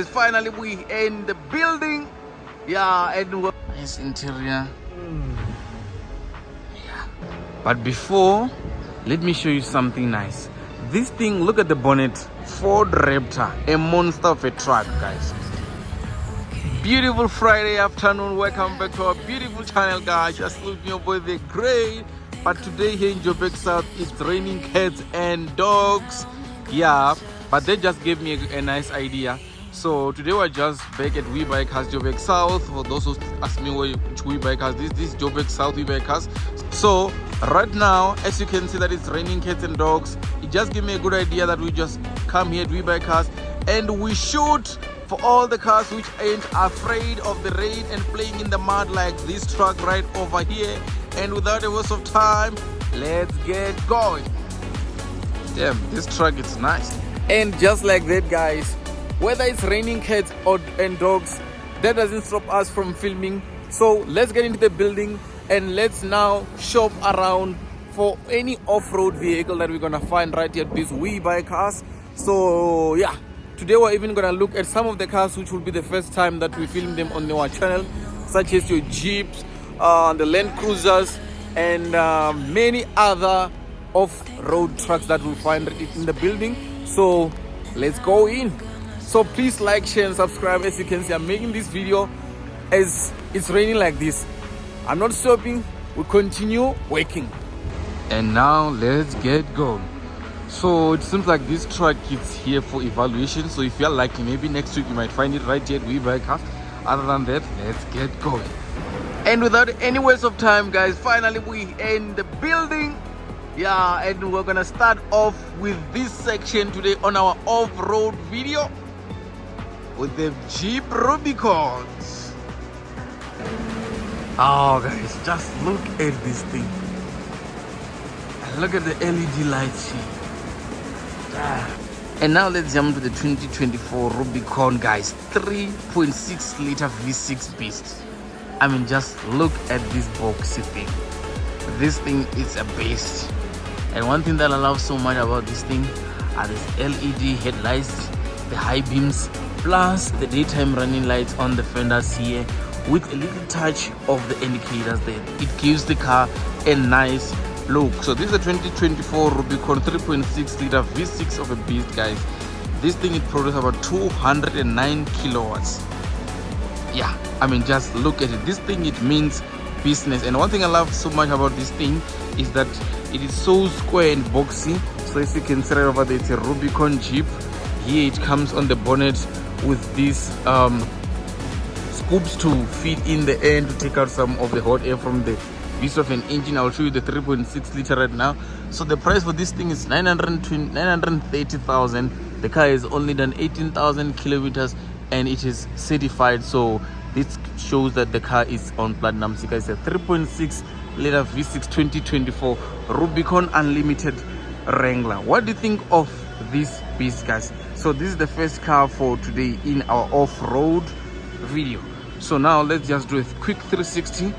Finally we in the building. Yeah, and nice interior. Yeah, but before, let me show you something nice. This thing, look at the bonnet. Ford Raptor, a monster of a truck, guys. Beautiful Friday afternoon. Welcome back to our beautiful channel, guys. Just look your boy the great. But today here in WebuyCars South, it's raining cats and dogs. Yeah, but they just gave me a nice idea. So today we're just back at WebuyCars JHB South. For those who ask me which WebuyCars, this is WebuyCars South WebuyCars. So right now, as you can see that it's raining cats and dogs, it just gave me a good idea that we just come here at WebuyCars and we shoot for all the cars which ain't afraid of the rain and playing in the mud like this truck right over here. And without a waste of time, let's get going. Damn, this truck is nice. And just like that, guys, whether it's raining cats and dogs, that doesn't stop us from filming. So let's get into the building and let's now shop around for any off-road vehicle that we're gonna find right here at this WebuyCars. So yeah, today we're even gonna look at some of the cars which will be the first time that we film them on our channel, such as your Jeeps, the Land Cruisers, and many other off-road trucks that we'll find in the building. So let's go in. So please like, share and subscribe. As you can see, I'm making this video as it's raining like this. I'm not stopping, we continue working. And now let's get going. So it seems like this truck is here for evaluation. So if you're lucky, maybe next week you might find it right here at WebuyCars. Other than that, let's get going. And without any waste of time, guys, finally we in the building. Yeah, and we're gonna start off with this section today on our off-road video with the Jeep Rubicons. Oh guys, just look at this thing. Look at the LED lights here. And now let's jump to the 2024 Rubicon, guys. 3.6 liter V6 beast. I mean, just look at this boxy thing. This thing is a beast. And one thing that I love so much about this thing are these LED headlights, the high beams, plus the daytime running lights on the fenders here with a little touch of the indicators there. It gives the car a nice look. So this is a 2024 Rubicon 3.6 liter V6 of a beast, guys. This thing, it produces about 209 kilowatts. Yeah, I mean, just look at it. This thing, it means business. And one thing I love so much about this thing is that it is so square and boxy. So as you can see right over there, it's a Rubicon Jeep. Here it comes on the bonnet with these scoops to feed in the air to take out some of the hot air from the beast of an engine. I'll show you the 3.6 liter right now. So the price for this thing is 930,000. The car has only done 18,000 kilometers and it is certified. So this shows that the car is on platinum. So guys, a 3.6 liter V6 2024 Rubicon Unlimited Wrangler. What do you think of this beast, guys? So this is the first car for today in our off-road video. So now let's just do a quick 360.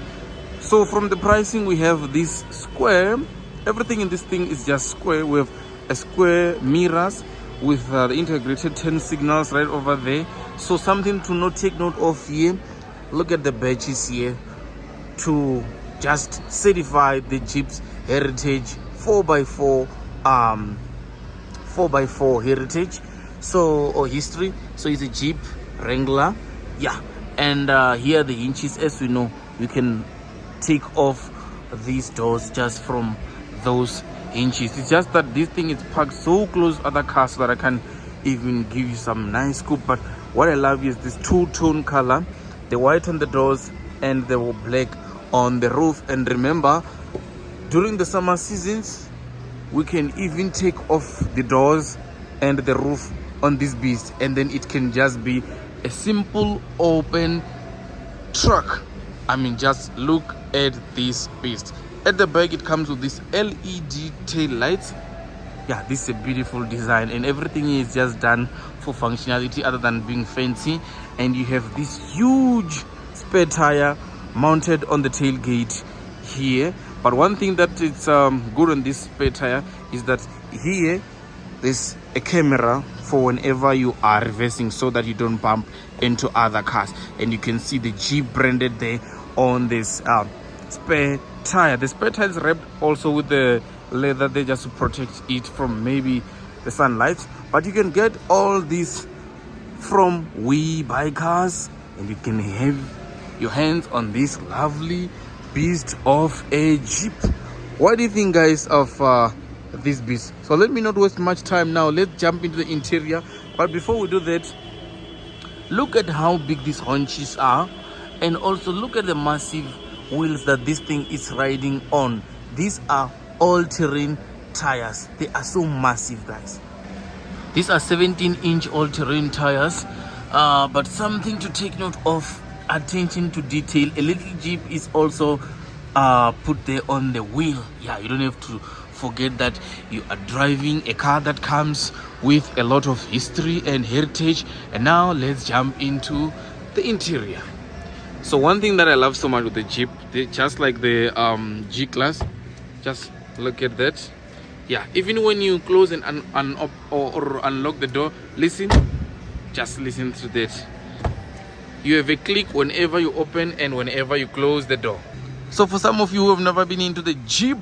So from the pricing, we have this square. Everything in this thing is just square. We have a square mirrors with the integrated 10 signals right over there. So something to take note of here. Look at the badges here to just certify the Jeep's heritage 4x4 4x4 heritage, so, or history. So it's a Jeep Wrangler. Yeah, and here are the hinges. As we know, you can take off these doors just from those hinges. It's just that this thing is parked so close to other cars that I can't even give you some nice scoop. But what I love is this two-tone color, the white on the doors and the black on the roof. And remember, during the summer seasons, we can even take off the doors and the roof on this beast, and then it can just be a simple open truck. I mean, just look at this beast. At the back, it comes with this LED tail lights. Yeah, this is a beautiful design, and everything is just done for functionality other than being fancy. And you have this huge spare tire mounted on the tailgate here. But one thing that is good on this spare tire is that here there's a camera for whenever you are reversing, so that you don't bump into other cars. And you can see the Jeep branded there on this spare tire. The spare tire is wrapped also with the leather there, just to protect it from maybe the sunlight. But you can get all this from WebuyCars, and you can have your hands on this lovely beast of a Jeep. What do you think, guys, of this beast? So let me not waste much time now. Let's jump into the interior. But before we do that, look at how big these haunches are, and also look at the massive wheels that this thing is riding on. These are all-terrain tires. They are so massive, guys. These are 17-inch all-terrain tires, but something to take note of: attention to detail. A little Jeep is also put there on the wheel. Yeah, you don't have to forget that you are driving a car that comes with a lot of history and heritage. And now let's jump into the interior. So one thing that I love so much with the Jeep, just like the G-Class, just look at that. Yeah, even when you close and or unlock the door, just listen to that. You have a click whenever you open and whenever you close the door. So for some of you who have never been into the Jeep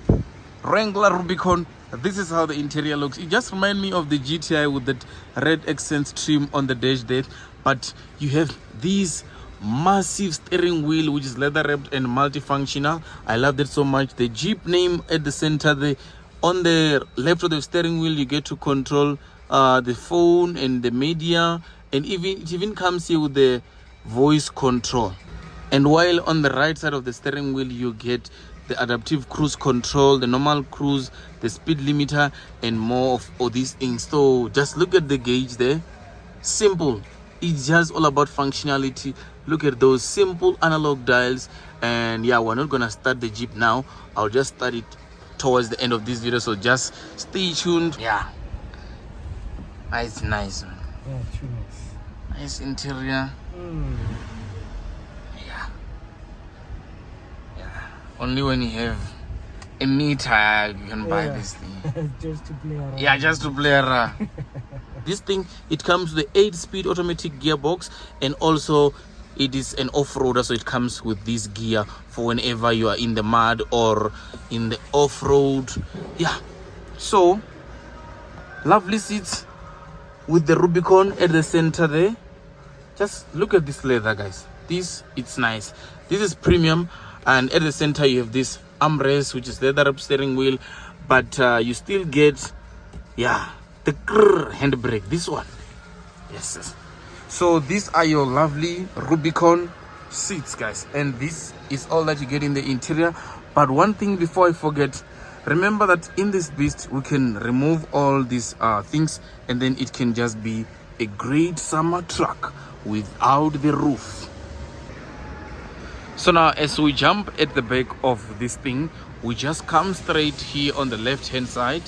Wrangler Rubicon, this is how the interior looks. It just reminds me of the GTI with that red accent trim on the dash there. But you have these massive steering wheel, which is leather wrapped and multifunctional. I love that so much. The Jeep name at the center there. On the left of the steering wheel, you get to control the phone and the media, and it even comes here with the voice control. And while on the right side of the steering wheel, you get the adaptive cruise control, the normal cruise, the speed limiter, and more of all these things. So just look at the gauge there. Simple. It's just all about functionality. Look at those simple analog dials. And yeah, we're not gonna start the Jeep now. I'll just start it towards the end of this video, so just stay tuned. Yeah, it's nice, man. Yeah, too nice. Nice interior. Yeah, only when you have a meter you can buy this thing. Just to play around. Yeah, just to play around. This thing, it comes with the 8-speed automatic gearbox, and also it is an off-roader, so it comes with this gear for whenever you are in the mud or in the off-road. Yeah, so lovely seats with the Rubicon at the center there. Just look at this leather, guys. It's nice. This is premium, and at the center you have this armrest, which is leather up steering wheel, but you still get the handbrake, this one. Yes. So these are your lovely Rubicon seats, guys, and this is all that you get in the interior. But one thing before I forget, remember that in this beast we can remove all these things, and then it can just be a great summer truck without the roof. So now as we jump at the back of this thing, we just come straight here on the left hand side.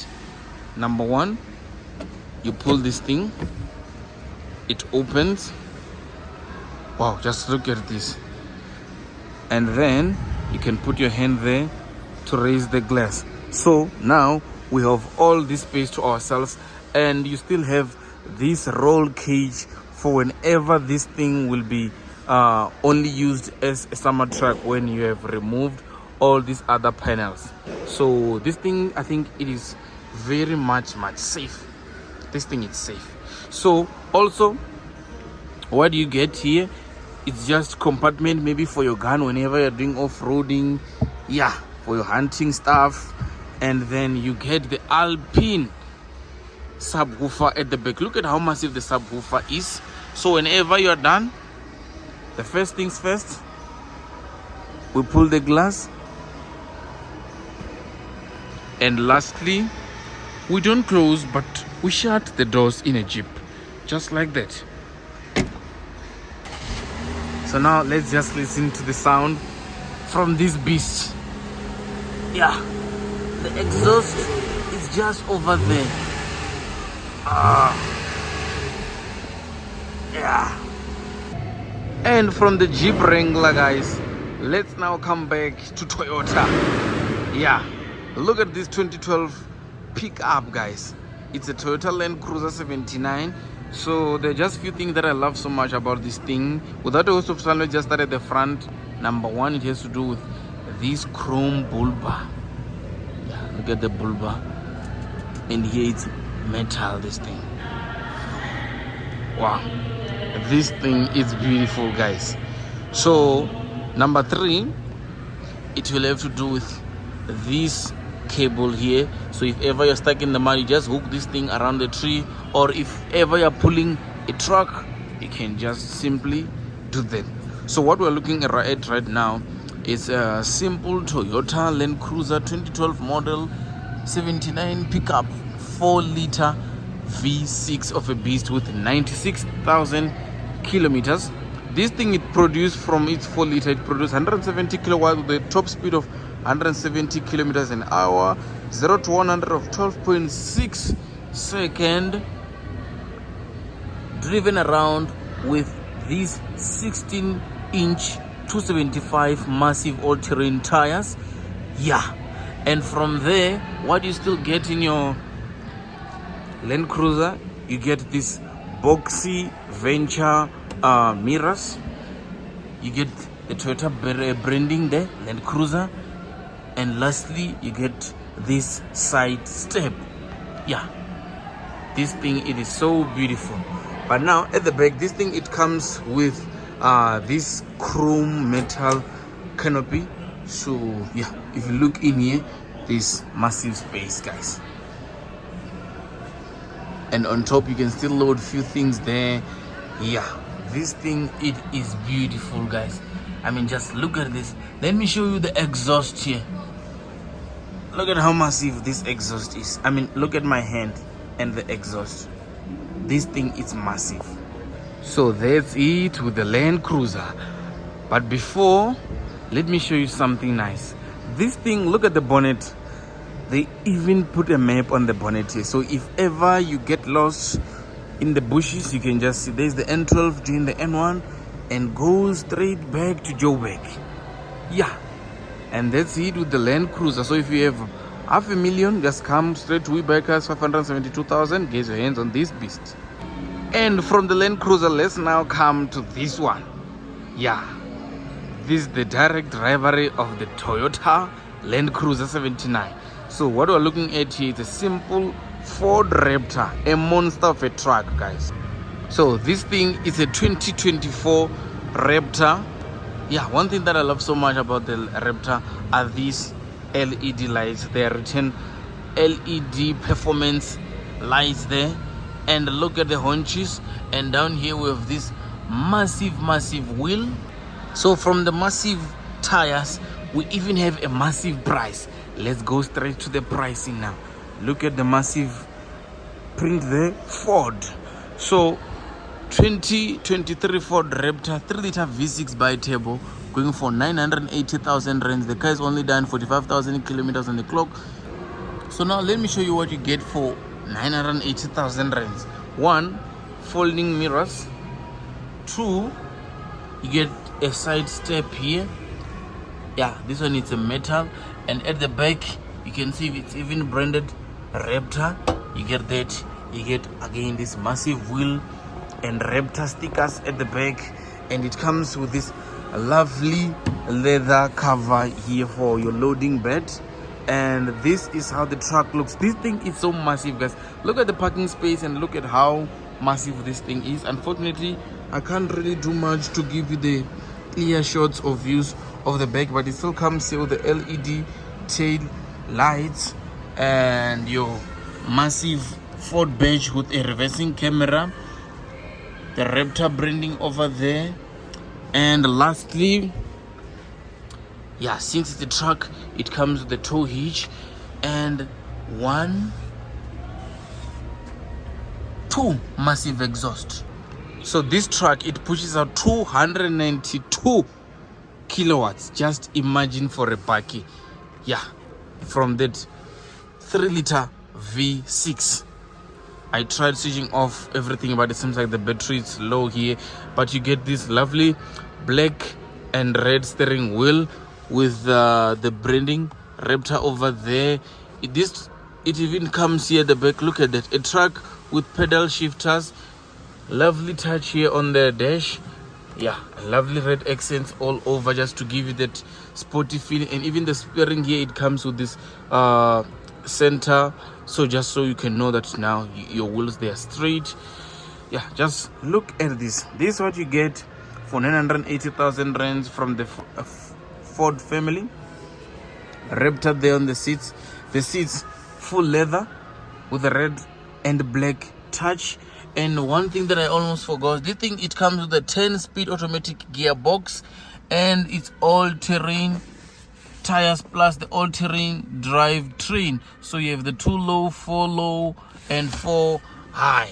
Number one, you pull this thing, it opens. Wow, just look at this. And then you can put your hand there to raise the glass. So now we have all this space to ourselves, and you still have this roll cage for whenever this thing will be only used as a summer truck, when you have removed all these other panels. So this thing, I think it is very much safe. This thing is safe. So also, what do you get here? It's just compartment, maybe for your gun whenever you're doing off-roading, for your hunting stuff. And then you get the Alpine subwoofer at the back. Look at how massive the subwoofer is. So whenever you're done, the first things first, we pull the glass, and lastly, we don't close but we shut the doors in a Jeep, just like that. So now let's just listen to the sound from this beast. The exhaust is just over there. And from the Jeep Wrangler, guys, let's now come back to Toyota. Look at this 2012 pickup, guys. It's a Toyota Land Cruiser 79, So there are just few things that I love so much about this thing. Without a host of sun, let's just start at the front. Number one, it has to do with this chrome bulba. Yeah, look at the bulba. And here it's metal, this thing. Wow, this thing is beautiful, guys. So number three, it will have to do with this cable here. So if ever you're stuck in the mud, you just hook this thing around the tree, or if ever you're pulling a truck, you can just simply do that. So what we're looking at right now is a simple Toyota Land Cruiser 2012 model 79 pickup 4-liter V6 of a beast with 96,000 kilometers. This thing, it produced from its 4-liter, it produced 170 kilowatts with a top speed of 170 kilometers an hour, 0 to 100 of 12.6 seconds, driven around with these 16-inch 275 massive all-terrain tires. Yeah, and from there, what you still get in your Land Cruiser, you get this boxy venture mirrors, you get the Toyota branding there, Land Cruiser, and lastly you get this side step. Yeah, this thing, it is so beautiful. But now at the back, this thing, it comes with this chrome metal canopy. So yeah, if you look in here, this massive space, guys, and on top you can still load a few things there. Yeah, this thing, it is beautiful, guys. I mean, just look at this. Let me show you the exhaust here. Look at how massive this exhaust is. I mean, look at my hand and the exhaust. This thing is massive. So that's it with the Land Cruiser. But before, let me show you something nice. This thing, look at the bonnet. They even put a map on the bonnet here. So if ever you get lost in the bushes, you can just see there's the N12, join the N1 and go straight back to Joburg. Yeah, and that's it with the Land Cruiser. So if you have $500,000, just come straight to WebuyCars 572,000, get your hands on this beast. And from the Land Cruiser, let's now come to this one. Yeah, this is the direct rivalry of the Toyota Land Cruiser 79. So what we're looking at here is a simple Ford Raptor, a monster of a truck, guys. So this thing is a 2024 Raptor. Yeah, one thing that I love so much about the Raptor are these LED lights. They are written LED performance lights there. And look at the haunches, and down here we have this massive wheel. So from the massive tires, we even have a massive price. Let's go straight to the pricing now. Look at the massive print there, Ford. So 2023 Ford Raptor 3-liter V6 bi-turbo, going for 980,000 rands. The car is only done 45,000 kilometers on the clock. So now let me show you what you get for 980,000 rands. 1, folding mirrors. 2, you get a side step here. Yeah, this one is a metal, and at the back you can see it's even branded Raptor. You get that. You get again this massive wheel and Raptor stickers at the back, and it comes with this lovely leather cover here for your loading bed. And this is how the truck looks. This thing is so massive, guys. Look at the parking space and look at how massive this thing is. Unfortunately, I can't really do much to give you the clear shots of views of the back, but it still comes here with the LED tail lights and your massive Ford badge with a reversing camera, the Raptor branding over there, and lastly, yeah, since it's a truck, it comes with the tow hitch and 2 massive exhaust. So this truck, it pushes out 292 kilowatts. Just imagine for a Bakkie. Yeah, from that 3-liter V6. I tried switching off everything, but it seems like the battery is low here. But you get this lovely black and red steering wheel with the branding Raptor over there. It even comes here at the back. Look at that, a truck with pedal shifters, Lovely touch here on the dash. Yeah, lovely red accents all over, just to give you that sporty feeling. And even the steering here, it comes with this center, so just so you can know that now your wheels, they are straight. Yeah, just look at this. This is what you get for 980,000 rands from the Ford family. Raptor there on the seats. The seats full leather with a red and black touch. And one thing that I almost forgot, this thing, it comes with a 10-speed automatic gearbox, and it's all-terrain tires plus the all-terrain drive train. So you have the 2 low, 4 low, and 4 high.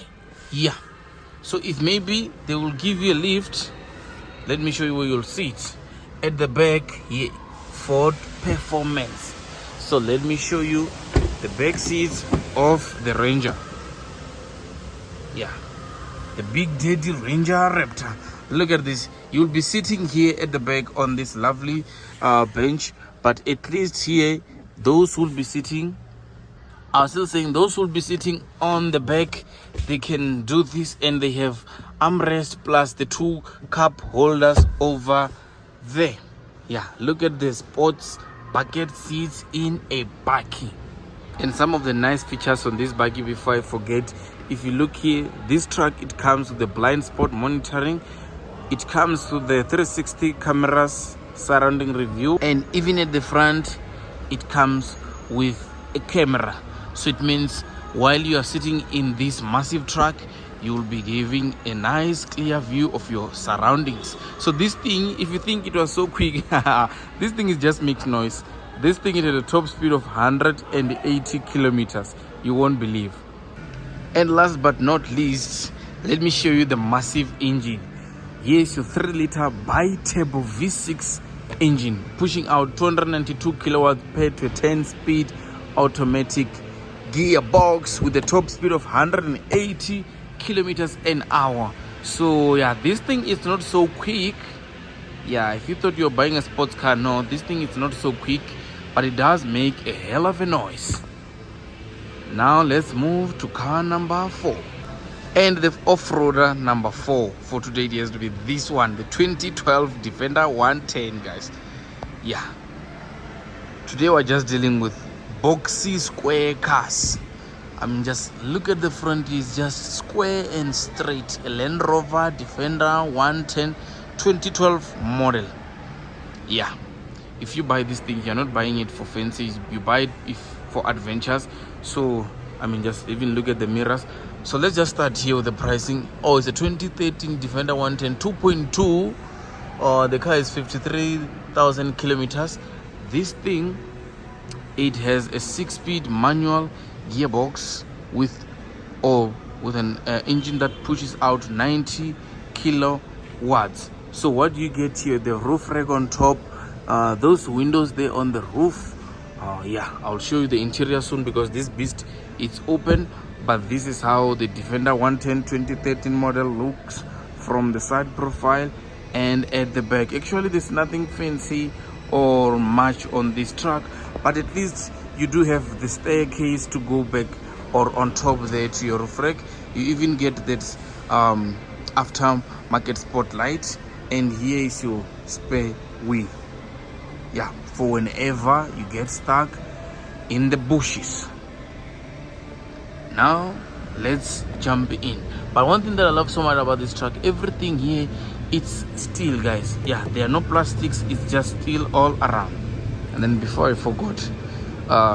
Yeah. So if maybe they will give you a lift, let me show you where you'll sit. At the back here, Ford Performance. So let me show you the back seats of the Ranger. Yeah, the big daddy Ranger Raptor. Look at this. You'll be sitting here at the back on this lovely bench, but at least here, those who'll be sitting, I was still saying, those who'll be sitting on the back, they can do this, and they have armrest plus the 2 cup holders over there. Yeah, look at the sports bucket seats in a Bakkie. And some of the nice features on this Bakkie, before I forget, if you look here, this truck, it comes with the blind spot monitoring. It comes with the 360 cameras surrounding review, and even at the front, it comes with a camera. So it means while you are sitting in this massive truck, you will be giving a nice clear view of your surroundings. So this thing, if you think it was so quick, this thing is just makes noise. This thing is at a top speed of 180 kilometers. You won't believe. And last but not least, let me show you the massive engine. Here's your 3-liter bi-turbo V6 engine, pushing out 292 kilowatts paired to a 10-speed automatic gearbox with a top speed of 180 kilometers an hour. So yeah, this thing is not so quick. Yeah, if you thought you're buying a sports car, no, this thing is not so quick, but it does make a hell of a noise. Now let's move to car number 4, and the off-roader number 4 for today. It has to be this one, the 2012 Defender 110, guys. Yeah, today we're just dealing with boxy square cars. I mean, just look at the front, is just square and straight. A Land Rover Defender 110 2012 model. Yeah, if you buy this thing, you're not buying it for fancy, you buy it for adventures. So I mean, just even look at the mirrors. So let's just start here with the pricing. Oh, it's a 2013 Defender 110 2.2. The car is 53,000 kilometers. This thing, it has a 6-speed manual gearbox with an engine that pushes out 90 kilowatts. So what you get here, the roof rack on top, those windows there on the roof. Yeah, I'll show you the interior soon, because this beast, it's open. But this is how the Defender 110 2013 model looks from the side profile and at the back. Actually, there's nothing fancy or much on this truck, but at least you do have the staircase to go back or on top there to your roof rack. You even get that aftermarket spotlight, and here is your spare wheel. Yeah, for whenever you get stuck in the bushes. Now let's jump in. But one thing that I love so much about this truck, everything here, it's steel, guys. Yeah, there are no plastics, it's just steel all around. And then before I forgot,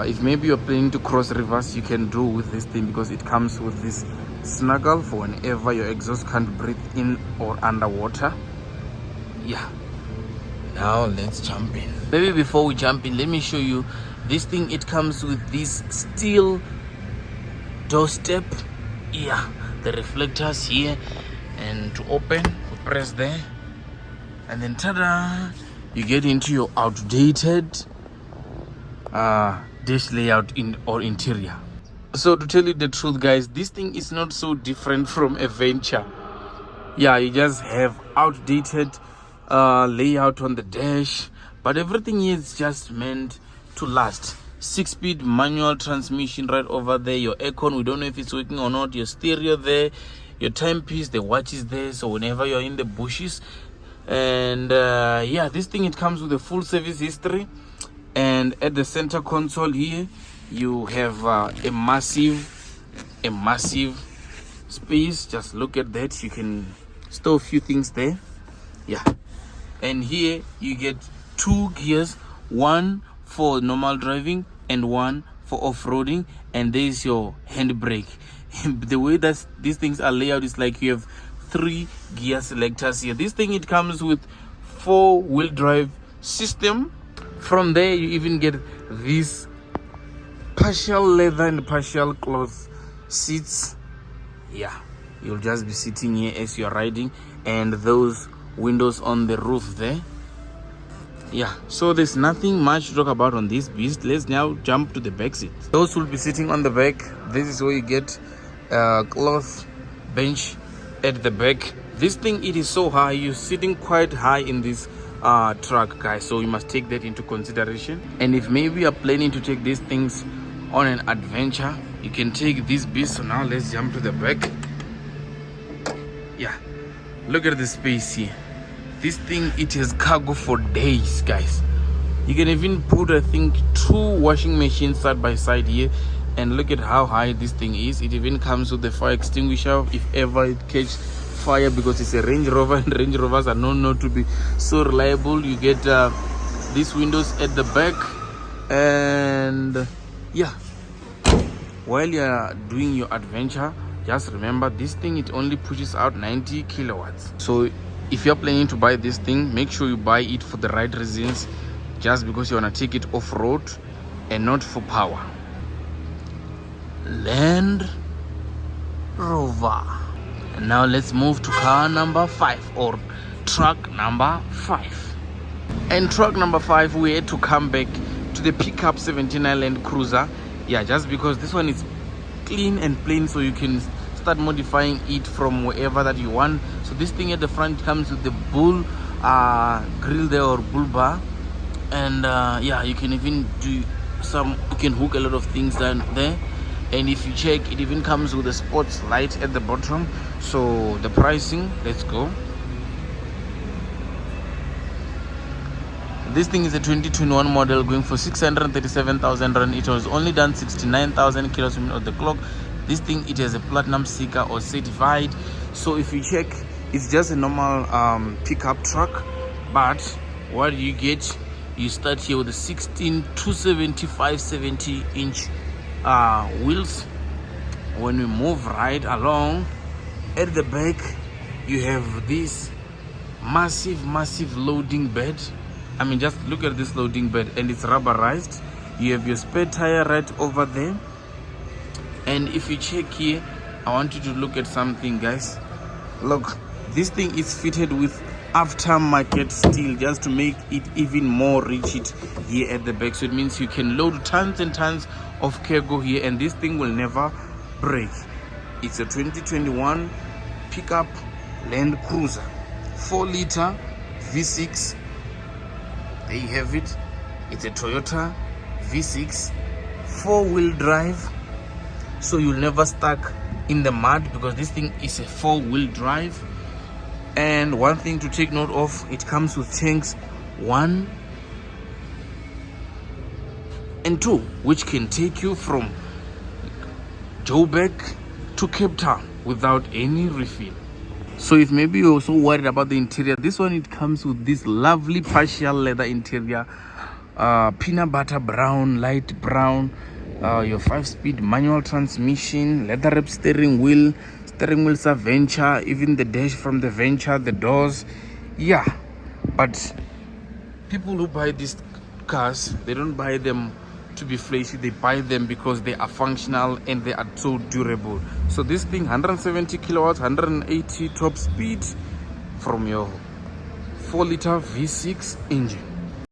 if maybe you're planning to cross rivers, you can do with this thing, because it comes with this snuggle for whenever your exhaust can't breathe in or underwater. Yeah, now let's jump in. Maybe before we jump in, let me show you this thing. It comes with this steel doorstep. Yeah, the reflectors here, and to open, we press there, and then ta-da, you get into your outdated dash layout or interior. So to tell you the truth, guys, this thing is not so different from a Venture. Yeah, you just have outdated layout on the dash, but everything is just meant to last. 6-speed manual transmission right over there. Your aircon, we don't know if it's working or not. Your stereo there, your timepiece, the watch is there, so whenever you're in the bushes. And yeah, this thing, it comes with a full service history. And at the center console here, you have a massive space. Just look at that, you can store a few things there. Yeah, and here you get 2 gears, one for normal driving and one for off-roading, and there's your handbrake. The way that these things are laid out is like you have 3 gear selectors here. This thing, it comes with 4-wheel drive system. From there, you even get these partial leather and partial cloth seats. Yeah, you'll just be sitting here as you're riding, and those windows on the roof there. Yeah, so there's nothing much to talk about on this beast. Let's now jump to the back seat. Those will be sitting on the back. This is where you get a cloth bench at the back. This thing, it is so high, you're sitting quite high in this truck, guys, so you must take that into consideration. And if maybe you're planning to take these things on an adventure, you can take this beast. So now let's jump to the back. Yeah, look at the space here. This thing, it has cargo for days, guys. You can even put, I think, 2 washing machines side by side here. And look at how high this thing is. It even comes with the fire extinguisher if ever it catches fire, because it's a Range Rover, and Range Rovers are known to be so reliable. You get these windows at the back. And yeah, while you're doing your adventure, just remember this thing, it only pushes out 90 kilowatts. So if you're planning to buy this thing, make sure you buy it for the right reasons, just because you want to take it off-road and not for power. Land Rover. And now let's move to car number 5, or truck number 5. And truck number 5, we had to come back to the pickup 79 Land Cruiser. Yeah, just because this one is clean and plain, so you can start modifying it from wherever that you want. So this thing at the front comes with the bull grill there, or bull bar. And yeah, you can even do you can hook a lot of things down there. And if you check, it even comes with a sports light at the bottom. So the pricing, let's go. This thing is a 2021 model, going for 637,000 rand. It was only done 69,000 kilos on the clock. This thing, it has a platinum sticker or certified. So if you check, it's just a normal pickup truck, but what you get, you start here with the 16 275 70-inch wheels. When we move right along, at the back you have this massive loading bed. I mean, just look at this loading bed, and it's rubberized. You have your spare tire right over there. And if you check here, I want you to look at something, guys. Look, this thing is fitted with aftermarket steel, just to make it even more rigid here at the back. So it means you can load tons and tons of cargo here, and this thing will never break. It's a 2021 pickup Land Cruiser, 4-liter V6. There you have it. It's a Toyota V6, 4-wheel drive, so you'll never stuck in the mud, because this thing is a 4-wheel drive. And one thing to take note of, it comes with tanks 1 and 2, which can take you from Joburg to Cape Town without any refill. So if maybe you're so worried about the interior, this one, it comes with this lovely partial leather interior, peanut butter brown, light brown, your 5-speed manual transmission, leather wrap steering wheels are Venture, even the dash from the Venture, the doors. Yeah, but people who buy these cars, they don't buy them to be flashy, they buy them because they are functional and they are so durable. So this thing, 170 kilowatts, 180 top speed from your 4-liter V6 engine.